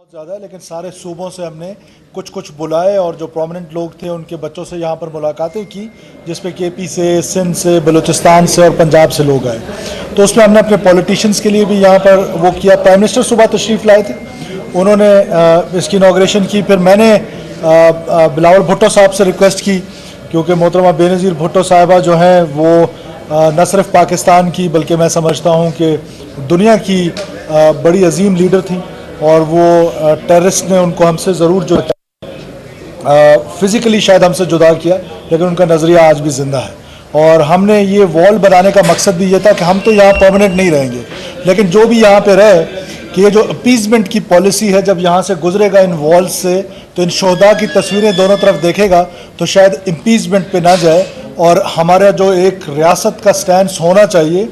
بہت زیادہ ہے، لیکن سارے صوبوں سے ہم نے کچھ بلائے اور جو پرومننٹ لوگ تھے ان کے بچوں سے یہاں پر ملاقاتیں کی، جس پہ کے پی سے، سندھ سے، بلوچستان سے اور پنجاب سے لوگ آئے. تو اس میں ہم نے اپنے پولیٹیشنز کے لیے بھی یہاں پر وہ کیا. پرائم منسٹر صبح تشریف لائے تھے، انہوں نے اس کی انوگریشن کی. پھر میں نے بلاول بھٹو صاحب سے ریکویسٹ کی، کیونکہ محترمہ بے نظیر بھٹو صاحبہ جو ہیں وہ نہ صرف پاکستان کی بلکہ میں سمجھتا ہوں کہ دنیا کی بڑی عظیم لیڈر تھیں، اور وہ ٹیررسٹ نے ان کو ہم سے ضرور جو فزیکلی شاید ہم سے جدا کیا، لیکن ان کا نظریہ آج بھی زندہ ہے. اور ہم نے یہ وال بنانے کا مقصد بھی یہ تھا کہ ہم تو یہاں پرماننٹ نہیں رہیں گے، لیکن جو بھی یہاں پہ رہے کہ یہ جو اپیزمنٹ کی پالیسی ہے، جب یہاں سے گزرے گا ان والز سے تو ان شہداء کی تصویریں دونوں طرف دیکھے گا تو شاید امپیزمنٹ پہ نہ جائے. اور ہمارا جو ایک ریاست کا سٹینس ہونا چاہیے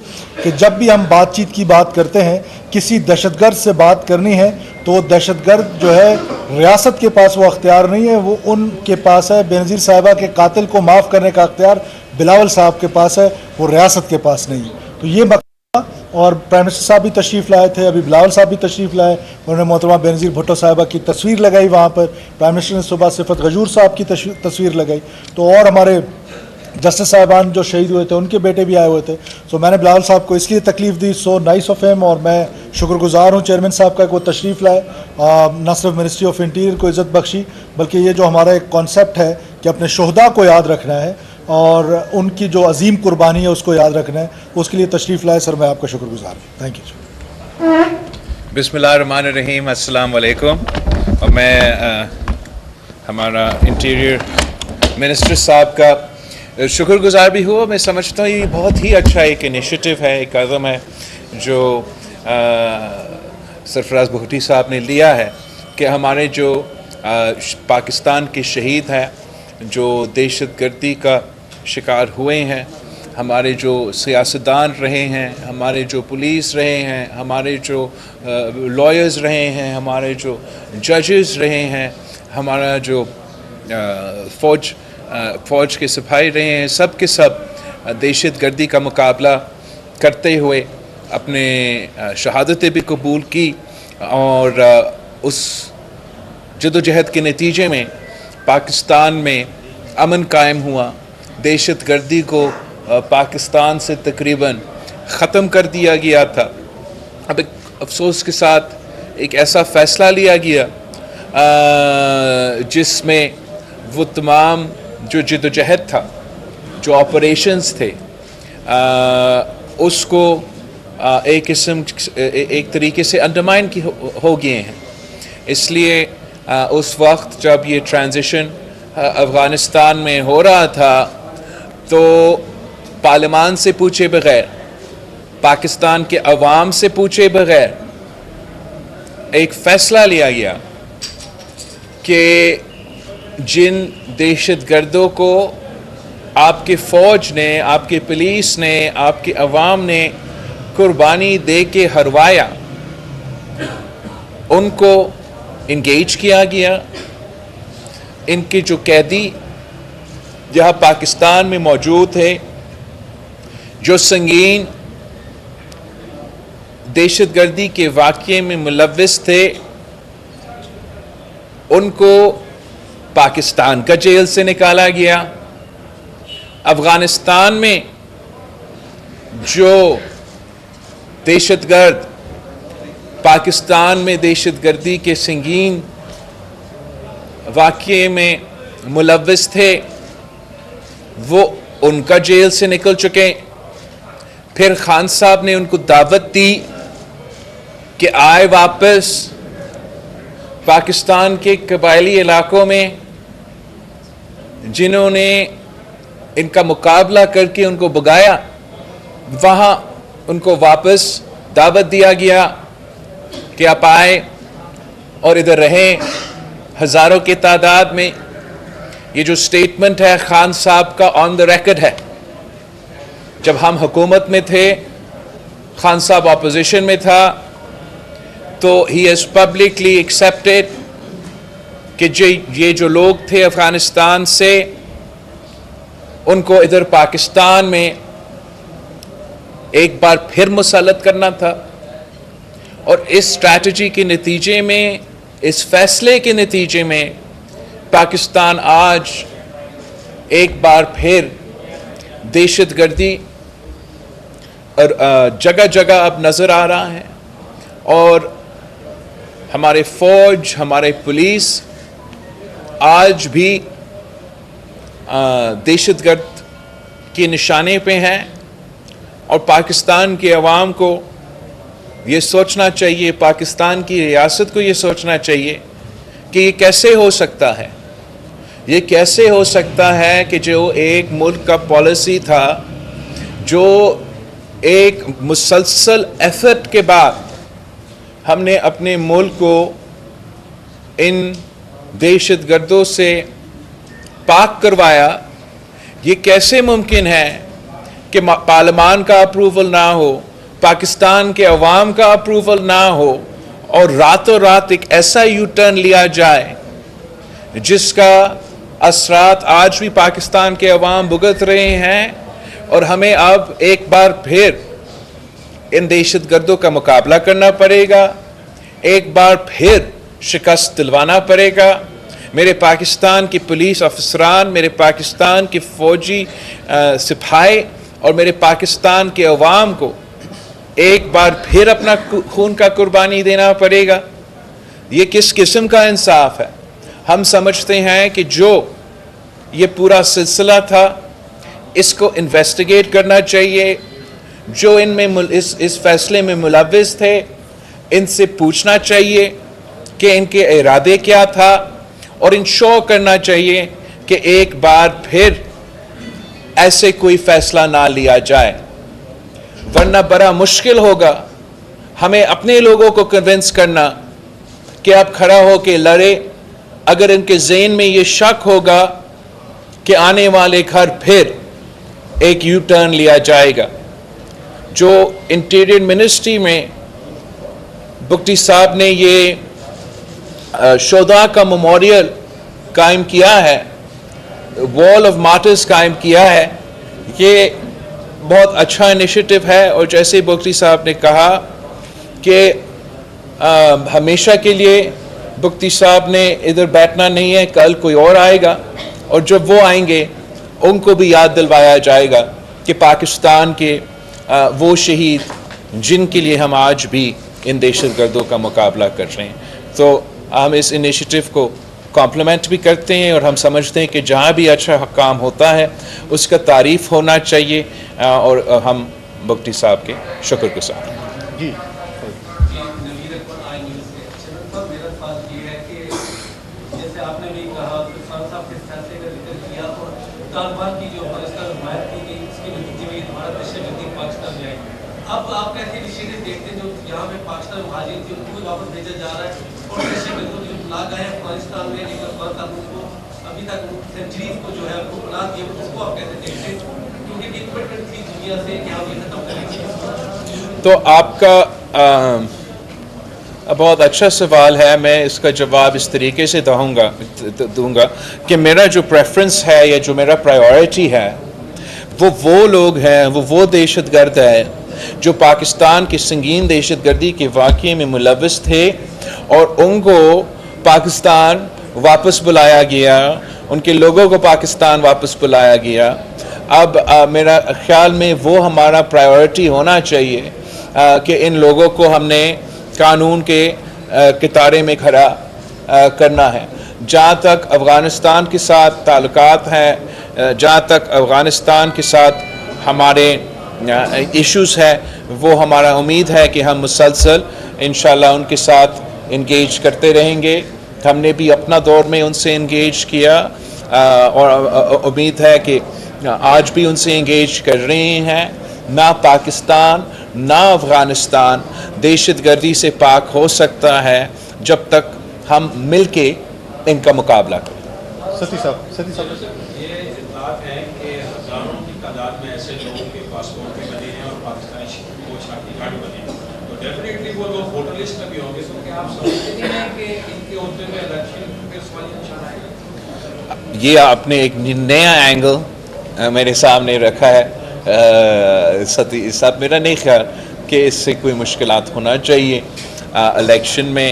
کہ جب بھی ہم بات چیت کی بات کرتے ہیں، کسی دہشت گرد سے بات کرنی ہے تو دہشت گرد جو ہے ریاست کے پاس وہ اختیار نہیں ہے، وہ ان کے پاس ہے. بے نظیر صاحبہ کے قاتل کو معاف کرنے کا اختیار بلاول صاحب کے پاس ہے، وہ ریاست کے پاس نہیں ہے. تو یہ مقصد، اور پرائم منسٹر صاحب بھی تشریف لائے تھے، ابھی بلاول صاحب بھی تشریف لائے، انہوں نے محترمہ بے نظیر بھٹو صاحبہ کی تصویر لگائی وہاں پر. پرائم منسٹر نے صبح صفت غجور صاحب کی تصویر لگائی. تو اور ہمارے جسٹس صاحبان جو شہید ہوئے تھے ان کے بیٹے بھی آئے ہوئے تھے. سو میں نے بلاول صاحب کو اس لیے تکلیف دی، سو نائس آف ہیم، اور میں شکر گزار ہوں چیئرمین صاحب کا کہ وہ تشریف لائے. نہ صرف منسٹری آف انٹیریئر کو عزت بخشی، بلکہ یہ جو ہمارا ایک کانسیپٹ ہے کہ اپنے شہداء کو یاد رکھنا ہے اور ان کی جو عظیم قربانی ہے اس کو یاد رکھنا ہے، اس کے لیے تشریف لائے. سر میں آپ کا شکر گزار ہوں. Thank you. بسم اللہ الرحمن الرحیم. السلام علیکم. اور میں ہمارا انٹیریئر منسٹر صاحب کا شکر گزار بھی ہوا. میں سمجھتا ہوں یہ بہت ہی اچھا ایک انیشیٹو ہے، ایک قدم ہے جو سرفراز بھٹی صاحب نے لیا ہے کہ ہمارے جو پاکستان کے شہید ہیں، جو دہشت گردی کا شکار ہوئے ہیں، ہمارے جو سیاستدان رہے ہیں، ہمارے جو پولیس رہے ہیں، ہمارے جو لائرز رہے ہیں، ہمارے جو ججز رہے ہیں، ہمارا جو فوج کے سپاہی رہے ہیں، سب کے سب دہشت گردی کا مقابلہ کرتے ہوئے اپنے شہادتیں بھی قبول کی. اور اس جدوجہد کے نتیجے میں پاکستان میں امن قائم ہوا. دہشت گردی کو پاکستان سے تقریباً ختم کر دیا گیا تھا. اب ایک افسوس کے ساتھ ایک ایسا فیصلہ لیا گیا جس میں وہ تمام جو جدوجہد تھا، جو آپریشنز تھے، اس کو ایک طریقے سے انڈرمائن ہو گئے ہیں. اس لیے اس وقت جب یہ ٹرانزیشن افغانستان میں ہو رہا تھا تو پارلیمان سے پوچھے بغیر، پاکستان کے عوام سے پوچھے بغیر ایک فیصلہ لیا گیا کہ جن دہشت گردوں کو آپ کے فوج نے، آپ کے پولیس نے، آپ کے عوام نے قربانی دے کے ہروایا، ان کو انگیج کیا گیا. ان کے جو قیدی جہاں پاکستان میں موجود ہے، جو سنگین دہشت گردی کے واقعے میں ملوث تھے، ان کو پاکستان کا جیل سے نکالا گیا. افغانستان میں جو دہشت گرد پاکستان میں دہشت گردی کے سنگین واقعے میں ملوث تھے، وہ ان کا جیل سے نکل چکے. پھر خان صاحب نے ان کو دعوت دی کہ آئے واپس پاکستان کے قبائلی علاقوں میں، جنہوں نے ان کا مقابلہ کر کے ان کو بھگایا، وہاں ان کو واپس دعوت دیا گیا کہ آپ آئے اور ادھر رہیں ہزاروں کی تعداد میں. یہ جو سٹیٹمنٹ ہے خان صاحب کا آن دا ریکارڈ ہے. جب ہم حکومت میں تھے، خان صاحب اپوزیشن میں تھا، تو ہی ہیز پبلکلی ایکسیپٹیڈ کہ یہ جو لوگ تھے افغانستان سے، ان کو ادھر پاکستان میں ایک بار پھر مسلط کرنا تھا. اور اس اسٹریٹجی کے نتیجے میں اس فیصلے کے نتیجے میں پاکستان آج ایک بار پھر دہشت گردی اور جگہ جگہ اب نظر آ رہا ہے، اور ہمارے فوج، ہمارے پولیس آج بھی دہشت گرد کے نشانے پہ ہیں، اور پاکستان کے عوام کو یہ سوچنا چاہیے، پاکستان کی ریاست کو یہ سوچنا چاہیے کہ یہ کیسے ہو سکتا ہے، یہ کیسے ہو سکتا ہے کہ جو ایک ملک کا پالیسی تھا، جو ایک مسلسل ایفرٹ کے بعد ہم نے اپنے ملک کو ان دہشت گردوں سے پاک کروایا، یہ کیسے ممکن ہے کہ پارلیمان کا اپروول نہ ہو، پاکستان کے عوام کا اپروول نہ ہو، اور راتوں رات ایک ایسا یو ٹرن لیا جائے جس کا اثرات آج بھی پاکستان کے عوام بھگت رہے ہیں، اور ہمیں اب ایک بار پھر ان دہشت گردوں کا مقابلہ کرنا پڑے گا، ایک بار پھر شکست دلوانا پڑے گا۔ میرے پاکستان کے پولیس افسران، میرے پاکستان کے فوجی سپاہی اور میرے پاکستان کے عوام کو ایک بار پھر اپنا خون کا قربانی دینا پڑے گا۔ یہ کس قسم کا انصاف ہے؟ ہم سمجھتے ہیں کہ جو یہ پورا سلسلہ تھا اس کو انویسٹیگیٹ کرنا چاہیے، جو ان میں اس فیصلے میں ملوث تھے ان سے پوچھنا چاہیے کہ ان کے ارادے کیا تھا، اور انشور کرنا چاہیے کہ ایک بار پھر ایسے کوئی فیصلہ نہ لیا جائے، ورنہ بڑا مشکل ہوگا ہمیں اپنے لوگوں کو کنونس کرنا کہ آپ کھڑا ہو کے لڑے، اگر ان کے ذہن میں یہ شک ہوگا کہ آنے والے گھر پھر ایک یو ٹرن لیا جائے گا۔ جو انٹیریئر منسٹری میں بگٹی صاحب نے یہ شہداء کا میموریل قائم کیا ہے، وال آف مارٹرز قائم کیا ہے، یہ بہت اچھا انیشیٹو ہے، اور جیسے بگٹی صاحب نے کہا کہ ہمیشہ کے لیے بگٹی صاحب نے ادھر بیٹھنا نہیں ہے، کل کوئی اور آئے گا، اور جب وہ آئیں گے ان کو بھی یاد دلوایا جائے گا کہ پاکستان کے وہ شہید جن کے لیے ہم آج بھی ان دہشت گردوں کا مقابلہ کر رہے ہیں۔ تو ہم اس انیشیٹو کو کمپلیمنٹ بھی کرتے ہیں، اور ہم سمجھتے ہیں کہ جہاں بھی اچھا کام ہوتا ہے اس کا تعریف ہونا چاہیے، اور ہم بگٹی صاحب کے شکر گزار ہیں۔ جی طالبان کی جو افغانستان میں حمایت کی گئی اس کے نتیجے میں ہمارا دہشت گردی پاکستان میں آئی۔ اب آپ کیسے انیشیٹو دیکھتے ہیں جو یہاں پہ پاکستان مہاجرین تھے ان کو بھی واپس بھیجا جا رہا ہے، اور دہشت گردوں جو لاگ آئے افغانستان میں لیکن افغان تعلق کو ابھی تک سینچریز کو جو ہے ان کو بنا دیا، اس کو آپ کیسے دیکھتے ہیں؟ کیونکہ ڈپینڈنٹ تھی دنیا سے کہ ہم یہ ختم کریں گے۔ تو آپ کا بہت اچھا سوال ہے، میں اس کا جواب اس طریقے سے دوں گا کہ میرا جو پریفرنس ہے یا جو میرا پرائیورٹی ہے وہ لوگ ہیں، وہ دہشت گرد ہیں جو پاکستان کی سنگین دہشت گردی کے واقعے میں ملوث تھے، اور ان کو پاکستان واپس بلایا گیا، ان کے لوگوں کو پاکستان واپس بلایا گیا۔ اب میرا خیال میں وہ ہمارا پرائیورٹی ہونا چاہیے کہ ان لوگوں کو ہم نے قانون کے کتارے میں کھڑا کرنا ہے۔ جہاں تک افغانستان کے ساتھ تعلقات ہیں، جہاں تک افغانستان کے ساتھ ہمارے ایشوز ہیں، وہ ہمارا امید ہے کہ ہم مسلسل انشاءاللہ ان کے ساتھ انگیج کرتے رہیں گے۔ ہم نے بھی اپنا دور میں ان سے انگیج کیا، اور امید ہے کہ آج بھی ان سے انگیج کر رہے ہیں۔ نہ پاکستان نہ افغانستان دہشت گردی سے پاک ہو سکتا ہے جب تک ہم مل کے ان کا مقابلہ کریں۔ ستی صاحب یہ اطلاعات ہیں کہ ہزاروں کی تعداد میں ایسے لوگوں کے پاسپورٹ بھی بنے ہیں اور پاکستانی کو شناختی کارڈ بنے ہیں، تو ڈیفینیٹلی وہ لوگ ووٹر لسٹ میں بھی ہوں گے، تو کیا آپ سمجھتے نہیں ہیں کہ ان کے ہوتے ہوئے الیکشن کے سوالی نشان آئے گا؟ یہ آپ نے ایک نیا اینگل میرے سامنے رکھا ہے ستی صاحب، میرا نہیں خیال کہ اس سے کوئی مشکلات ہونا چاہیے۔ الیکشن میں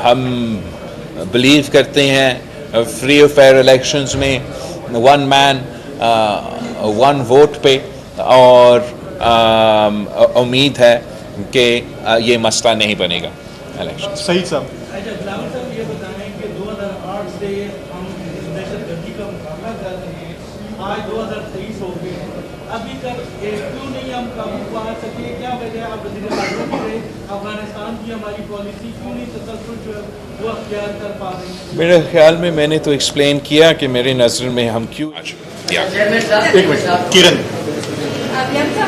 ہم بلیو کرتے ہیں فری اور فیئر الیکشنز میں 1 man 1 vote پہ، اور امید ہے کہ یہ مسئلہ نہیں بنے گا الیکشن۔ صحیح صاحب، اچھا بلاول صاحب یہ بتائیں کہ 2008 سے ہم دہشت گردی کا مقابلہ کر رہے ہیں، آج 2023 ہو گئے، ابھی تک کیوں نہیں ہم قابو پا سکے؟ کیا وجہ آپ وزیر اعظم بھی رہے، افغانستان کی ہماری پالیسی کیوں نہیں تسلسل جو ہے وہ اختیار کر پا رہے ہیں؟ میرے خیال میں نے تو ایکسپلین کیا کہ میری نظر میں ہم کیوں ایک منٹ کرن،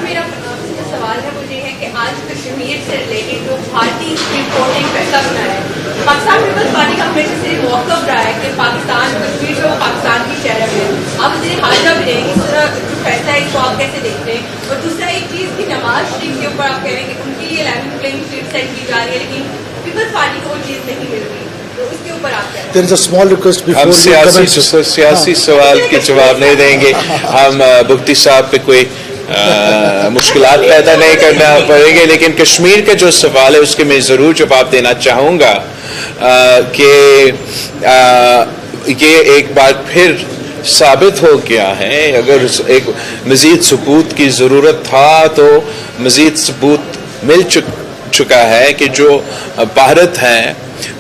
میرا جو سوال ہے وہ یہ ہے کہ آج کشمیر سے ریلیٹڈ جو بھارتی رپورٹنگ فیصلہ بنا ہے، پاکستان پیپلز پارٹی کا ہمیشہ سے موقف رہا ہے کہ پاکستان کشمیر جو پاکستان کی شہر ہے، اب وزیر خارجہ بھی رہیں گے، اس طرح جو فیصلہ ہے اس کو آپ کیسے دیکھتے ہیں؟ اور دوسرا ایک چیز کی نواز شریف کے اوپر آپ کہہ رہے ہیں کہ ان کے لیے لیول پلینگ فیلڈ سیٹ کی جا رہی ہے، لیکن پیپلز پارٹی کو وہ چیز نہیں مل رہی، تو اس کے اوپر آپ کیا؟ there is a small request ہم before you سیاسی سوال کے جواب نہیں دیں گے، ہم بگٹی صاحب پہ کوئی مشکلات پیدا نہیں کرنا پڑیں گے، لیکن کشمیر کا جو سوال ہے اس کے میں ضرور جواب دینا چاہوں گا کہ یہ ایک بار پھر ثابت ہو گیا ہے، اگر ایک مزید ثبوت کی ضرورت تھا تو مزید ثبوت مل چکا ہے کہ جو بھارت ہے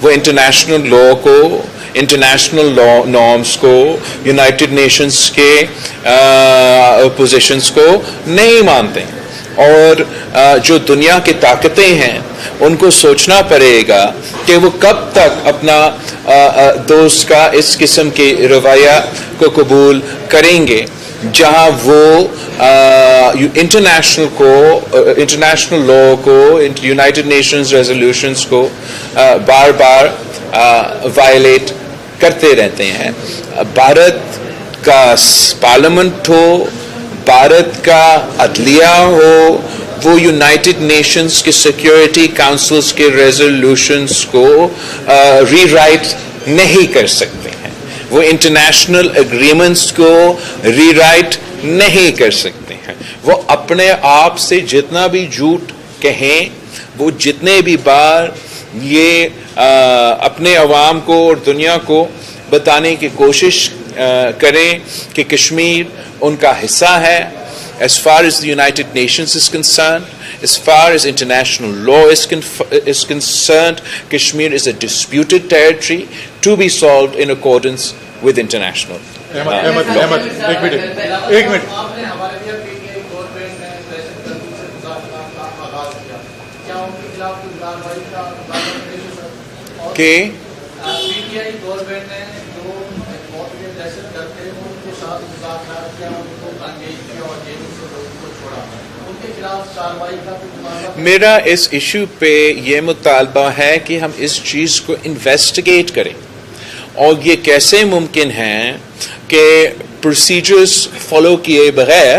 وہ انٹرنیشنل لا کو، انٹرنیشنل نارمز کو، یونائٹڈ نیشنز کے پوزیشنز کو نہیں مانتے، اور جو دنیا کی طاقتیں ہیں ان کو سوچنا پڑے گا کہ وہ کب تک اپنا دوست کا اس قسم کے رویہ کو قبول کریں گے، جہاں وہ انٹرنیشنل لا کو، یونائٹڈ نیشنز ریزولوشنز کو بار بار وائلیٹ کرتے رہتے ہیں۔ بھارت کا پارلیمنٹ ہو، بھارت کا عدلیہ ہو، وہ یونائٹڈ نیشنز کے سیکیورٹی کاؤنسلز کے ریزولوشنز کو ری رائٹ نہیں کر سکتے ہیں، وہ انٹرنیشنل اگریمنٹس کو ری رائٹ نہیں کر سکتے ہیں۔ وہ اپنے آپ سے جتنا بھی جھوٹ کہیں، وہ جتنے بھی بار یہ اپنے عوام کو اور دنیا کو بتانے کی کوشش کریں کہ کشمیر ان کا حصہ ہے، as far as the United Nations is concerned, as far as international law is concerned, Kashmir is a disputed territory to be solved in accordance with international law. Ahmad ایک منٹ آپ نے ہمارے لیے پی ٹی آئی گورنمنٹ نے دہشت گردی سے مذاکرات کا آغاز کیا، کیا ان کے خلاف کوئی کارروائی کا اور کہ پی ٹی آئی گورنمنٹ نے جو بہت دہشت گرد تھے ان کے ساتھ مذاکرات کیا، ان کو انگیج کیا اور جیلوں سے لوگوں کو چھوڑا، ان کے خلاف کارروائی کا کوئی مطالبہ؟ میرا اس ایشو پہ یہ مطالبہ ہے کہ ہم اس چیز کو انویسٹیگیٹ کریں، اور یہ کیسے ممکن ہے کہ پروسیجرز فالو کیے بغیر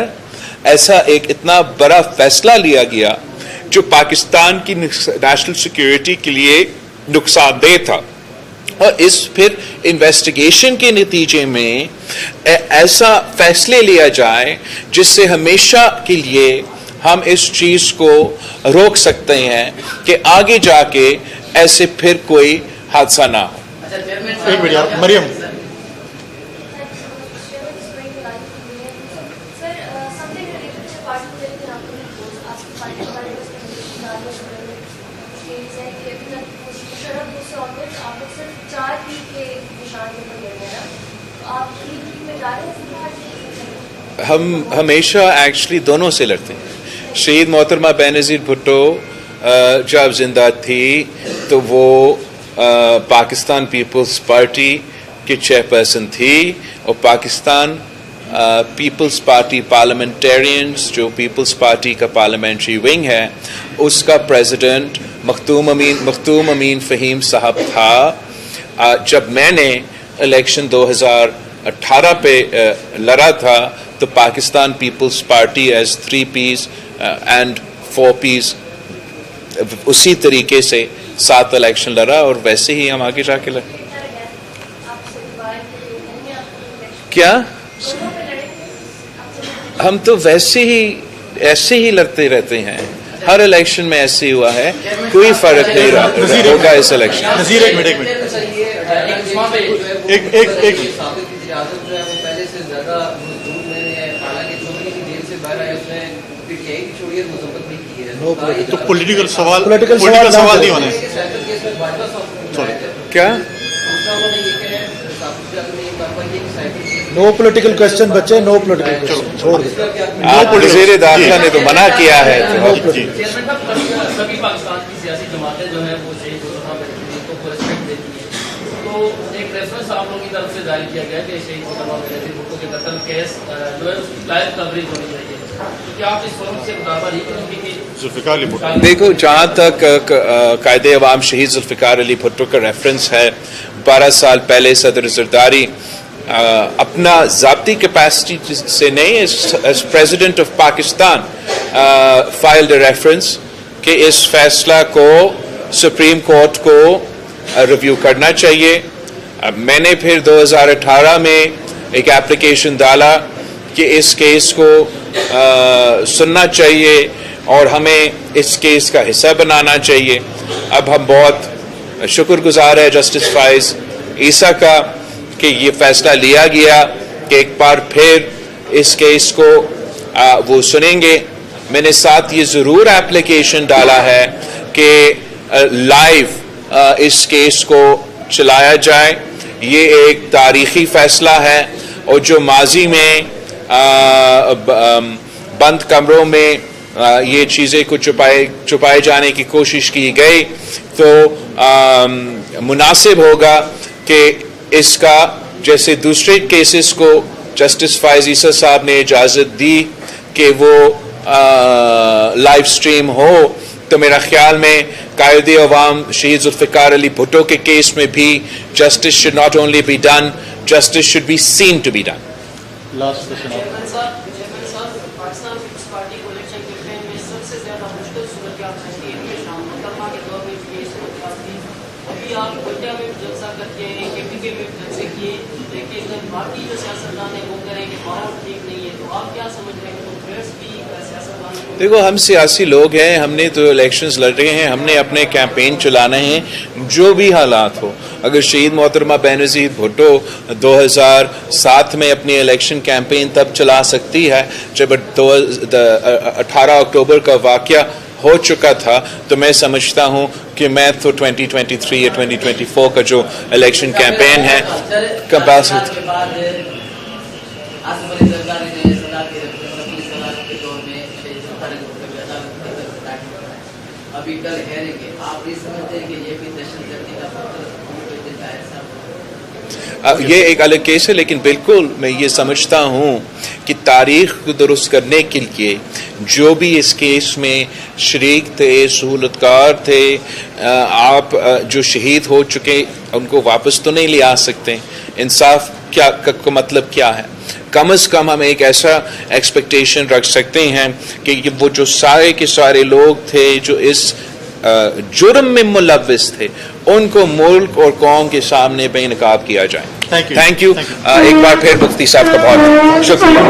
ایسا ایک اتنا بڑا فیصلہ لیا گیا جو پاکستان کی نیشنل سیکیورٹی کے لیے نقصان دہ تھا، اور اس پھر انویسٹیگیشن کے نتیجے میں ایسا فیصلے لیا جائے جس سے ہمیشہ کے لیے ہم اس چیز کو روک سکتے ہیں کہ آگے جا کے ایسے پھر کوئی حادثہ نہ ہو۔ ایک منٹ یار، مریم ہم ہمیشہ ایکچولی دونوں سے لڑتے ہیں۔ شہید محترمہ بینظیر بھٹو جب زندہ تھی تو وہ پاکستان پیپلز پارٹی کی چیئرپرسن تھی، اور پاکستان پیپلز پارٹی پارلیمنٹیرینز جو پیپلز پارٹی کا پارلیمنٹری ونگ ہے اس کا پریزیڈنٹ مختوم امین فہیم صاحب تھا۔ جب میں نے الیکشن 2018 پہ لڑا تھا تو Pakistan Peoples Party as 3 Ps and 4 Ps اسی طریقے سے 7 الیکشن لڑا، اور ویسے ہی ہم آگے جا کے لڑے۔ کیا ہم تو ایسے ہی لڑتے رہتے ہیں، ہر الیکشن میں ایسے ہوا ہے, کوئی فرق نہیں رہا ہوگا اس الیکشن. نذیر ایک منٹ تو پولیٹیکل سوال نہیں ہونے. کیا نو پولیٹیکل کوشچن بچے, نو پولیٹیکل کوشچن چھوڑ دیں. آپ وزیر داخلہ نے تو منع کیا ہے. چیئرمین صاحب, سبھی پاکستان کی سیاسی جماعتیں جو ہیں وہ شہید کو ریسپیکٹ دیتی ہیں, تو ایک ریفرنس آپ لوگوں کی طرف سے جاری کیا گیا کہ شہید بھٹو کے قتل کیس جو ہے اس کی لائیو کوریج ہونی چاہیے, تو کیا آپ اس فورم سے مطالبہ نہیں کریں گے کہ ذوالفقار علی بھٹو؟ دیکھو, جہاں تک قائد عوام شہید ذوالفقار علی بھٹو کا ریفرنس ہے, 12 سال پہلے صدر زرداری اپنا ذاتی کیپیسٹی سے نہیں, as president of Pakistan filed a reference کہ اس فیصلہ کو سپریم کورٹ کو ریویو کرنا چاہیے. میں نے پھر 2018 میں ایک ایپلیکیشن ڈالا کہ اس کیس کو سننا چاہیے اور ہمیں اس کیس کا حصہ بنانا چاہیے. اب ہم بہت شکر گزار ہے جسٹس فائز عیسیٰ کا کہ یہ فیصلہ لیا گیا کہ ایک بار پھر اس کیس کو وہ سنیں گے. میں نے ساتھ یہ ضرور ایپلیکیشن ڈالا ہے کہ لائیو اس کیس کو چلایا جائے. یہ ایک تاریخی فیصلہ ہے, اور جو ماضی میں بند کمروں میں یہ چیزیں کو چھپائے جانے کی کوشش کی گئی, تو مناسب ہوگا کہ اس کا جیسے دوسرے کیسز کو جسٹس فائز عیسیٰ صاحب نے اجازت دی کہ وہ لائیو سٹریم ہو, تو میرا خیال میں قائد عوام شہید ذوالفقار علی بھٹو کے کیس میں بھی justice should not only be done, justice should be seen to be done. Last question Pakistan Peoples Party کو الیکشن کیمپین میں سب سے زیادہ مشکل صورتحال رہتی ہے کہ شام مقدمہ کے دور میں بھی یہ صورتحال تھی. ابھی آپ کوئٹہ میں بھی جلسہ کرتے ہیں, KPK میں بھی جلسے کیے, لیکن باقی جو سیاستدان ہیں وہ کریں کہ ماحول ٹھیک نہیں ہے, تو آپ کیا سمجھ رہے ہیں؟ تو پریس بھی سیاستدان دیکھو, ہم سیاسی لوگ ہیں, ہم نے تو الیکشنز لڑ رہے ہیں, ہم نے اپنے کیمپین چلانے ہیں جو بھی حالات ہو. اگر شہید محترمہ بینظیر بھٹو 2007 میں اپنی الیکشن کیمپین تب چلا سکتی ہے جب 18 اکتوبر کا واقعہ ہو چکا تھا, تو میں سمجھتا ہوں کہ میں تو 2023 یا 2024 کا جو الیکشن کیمپین ہے ابھی کل ہے کہ آپ یہ سمجھتے ہیں کہ یہ بھی دہشت گردی کا خطرہ یہ ایک الگ کیس ہے, لیکن بالکل میں یہ سمجھتا ہوں کہ تاریخ کو درست کرنے کے لیے جو بھی اس کیس میں شریک تھے, سہولت کار تھے, آپ جو شہید ہو چکے ان کو واپس تو نہیں لے آ سکتے. انصاف کیا کا مطلب کیا ہے؟ کم از کم ہم ایک ایسا ایکسپیکٹیشن رکھ سکتے ہیں کہ وہ جو سارے کے سارے لوگ تھے جو اس جرم میں ملوث تھے, ان کو ملک اور قوم کے سامنے بے نقاب کیا جائے. Thank you. ایک بار پھر مفتی صاحب کا بہت شکریہ.